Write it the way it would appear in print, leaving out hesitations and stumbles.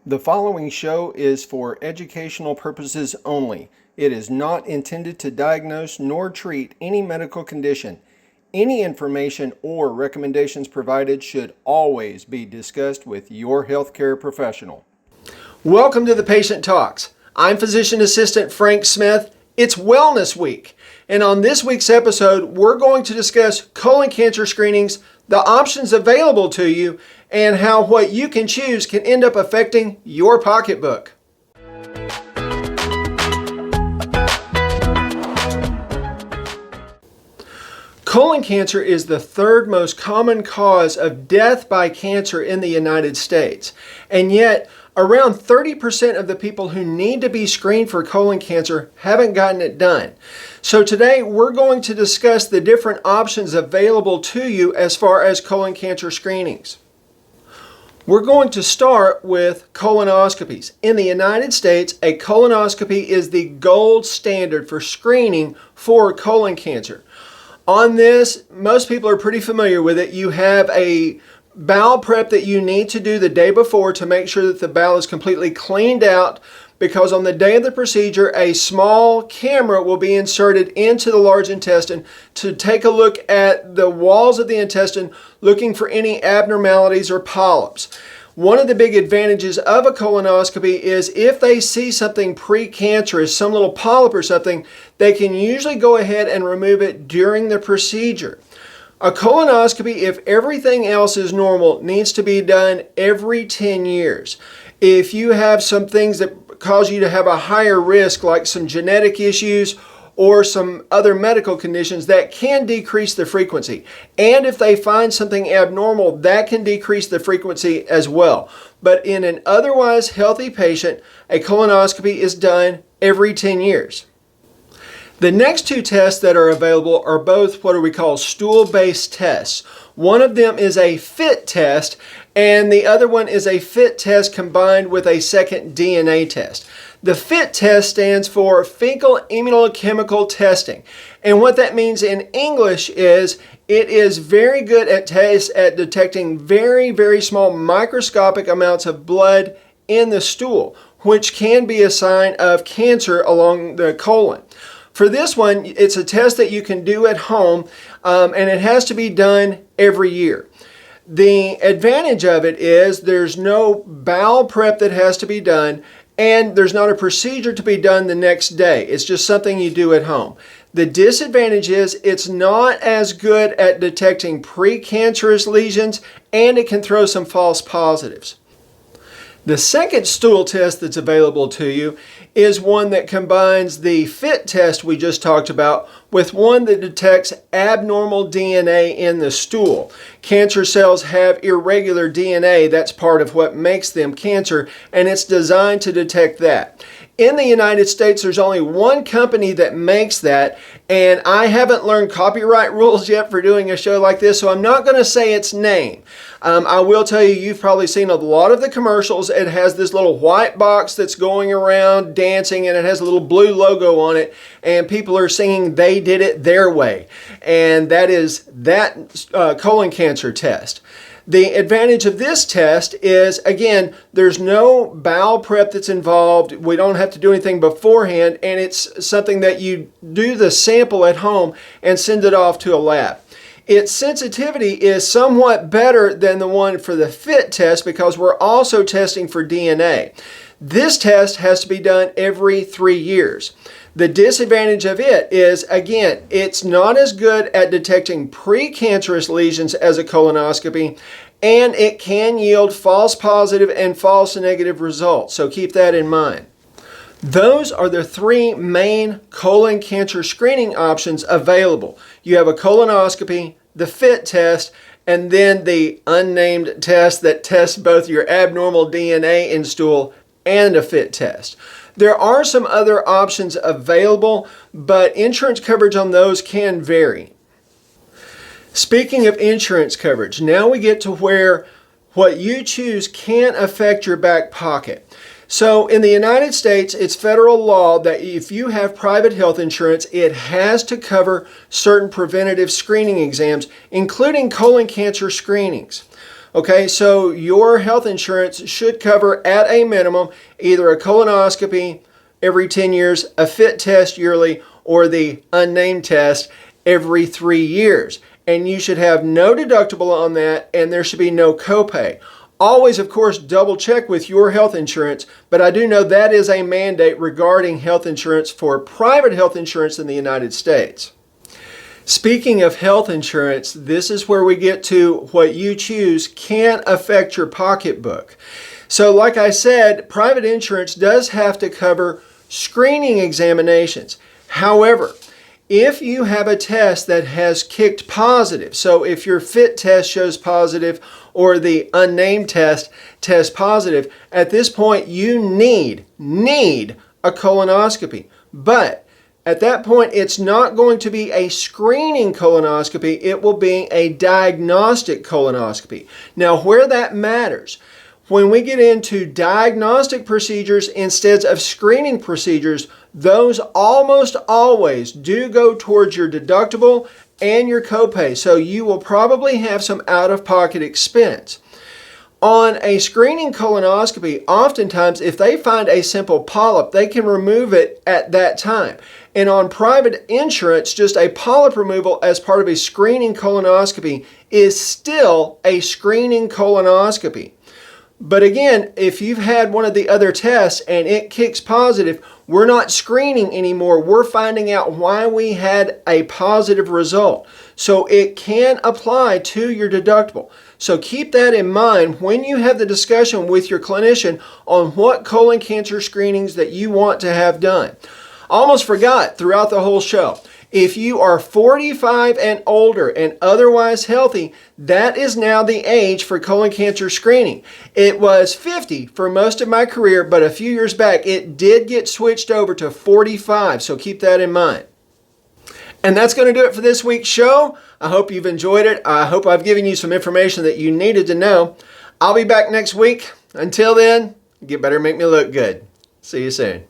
The following show is for educational purposes only. It is not intended to diagnose nor treat any medical condition. Any information or recommendations provided should always be discussed with your healthcare professional. Welcome to the Patient Talks. I'm Physician Assistant Frank Smith. It's Wellness Week, and on this week's episode, we're going to discuss colon cancer screenings, the options available to you, and how what you can choose can end up affecting your pocketbook. Colon cancer is the third most common cause of death by cancer in the United States, and yet around 30% of the people who need to be screened for colon cancer haven't gotten it done. So today we're going to discuss the different options available to you as far as colon cancer screenings. We're going to start with colonoscopies. In the United States, a colonoscopy is the gold standard for screening for colon cancer. On this, most people are pretty familiar with it. You have a bowel prep that you need to do the day before to make sure that the bowel is completely cleaned out, because on the day of the procedure, a small camera will be inserted into the large intestine to take a look at the walls of the intestine, looking for any abnormalities or polyps. One of the big advantages of a colonoscopy is if they see something precancerous, some little polyp or something, they can usually go ahead and remove it during the procedure. A colonoscopy, if everything else is normal, needs to be done every 10 years. If you have some things that cause you to have a higher risk, like some genetic issues or some other medical conditions, that can decrease the frequency. And if they find something abnormal, that can decrease the frequency as well. But in an otherwise healthy patient, a colonoscopy is done every 10 years. The next two tests that are available are both what we call stool-based tests. One of them is a FIT test, and the other one is a FIT test combined with a second DNA test. The FIT test stands for fecal immunochemical testing. And what that means in English is it is very good at detecting very, very small microscopic amounts of blood in the stool, which can be a sign of cancer along the colon. For this one, it's a test that you can do at home, and it has to be done every year. The advantage of it is there's no bowel prep that has to be done, and there's not a procedure to be done the next day. It's just something you do at home. The disadvantage is it's not as good at detecting precancerous lesions, and it can throw some false positives. The second stool test that's available to you is one that combines the FIT test we just talked about with one that detects abnormal DNA in the stool. Cancer cells have irregular DNA. That's part of what makes them cancer, and it's designed to detect that. In the United States, there's only one company that makes that, and I haven't learned copyright rules yet for doing a show like this, so I'm not going to say its name. I will tell you, you've probably seen a lot of the commercials. It has this little white box that's going around dancing, and it has a little blue logo on it, and people are singing "They Did It Their Way," and that is that colon cancer test. The advantage of this test is, again, there's no bowel prep that's involved. We don't have to do anything beforehand, and it's something that you do the sample at home and send it off to a lab. Its sensitivity is somewhat better than the one for the FIT test because we're also testing for DNA. This test has to be done every 3 years. The disadvantage of it is, again, it's not as good at detecting precancerous lesions as a colonoscopy, and it can yield false positive and false negative results. So keep that in mind. Those are the three main colon cancer screening options available. You have a colonoscopy, the FIT test, and then the unnamed test that tests both your abnormal DNA in stool and a FIT test. There are some other options available, but insurance coverage on those can vary. Speaking of insurance coverage, now we get to where what you choose can affect your back pocket. So in the United States, it's federal law that if you have private health insurance, it has to cover certain preventative screening exams, including colon cancer screenings. Okay, so your health insurance should cover at a minimum either a colonoscopy every 10 years, a FIT test yearly, or the unnamed test every 3 years. And you should have no deductible on that, and there should be no copay. Always, of course, double check with your health insurance, but I do know that is a mandate regarding health insurance for private health insurance in the United States. Speaking of health insurance, this is where we get to what you choose can affect your pocketbook. So like I said, private insurance does have to cover screening examinations. However, if you have a test that has kicked positive, so if your FIT test shows positive or the unnamed test tests positive, at this point you need a colonoscopy. But at that point, it's not going to be a screening colonoscopy, it will be a diagnostic colonoscopy. Now, where that matters, when we get into diagnostic procedures instead of screening procedures, those almost always do go towards your deductible and your copay, so you will probably have some out-of-pocket expense. On a screening colonoscopy, oftentimes if they find a simple polyp, they can remove it at that time. And on private insurance, just a polyp removal as part of a screening colonoscopy is still a screening colonoscopy. But again, if you've had one of the other tests and it kicks positive, we're not screening anymore. We're finding out why we had a positive result. So it can apply to your deductible. So keep that in mind when you have the discussion with your clinician on what colon cancer screenings that you want to have done. Almost forgot throughout the whole show. If you are 45 and older and otherwise healthy, that is now the age for colon cancer screening. It was 50 for most of my career, but a few years back it did get switched over to 45, so keep that in mind. And that's going to do it for this week's show. I hope you've enjoyed it. I hope I've given you some information that you needed to know. I'll be back next week. Until then, get better, make me look good. See you soon.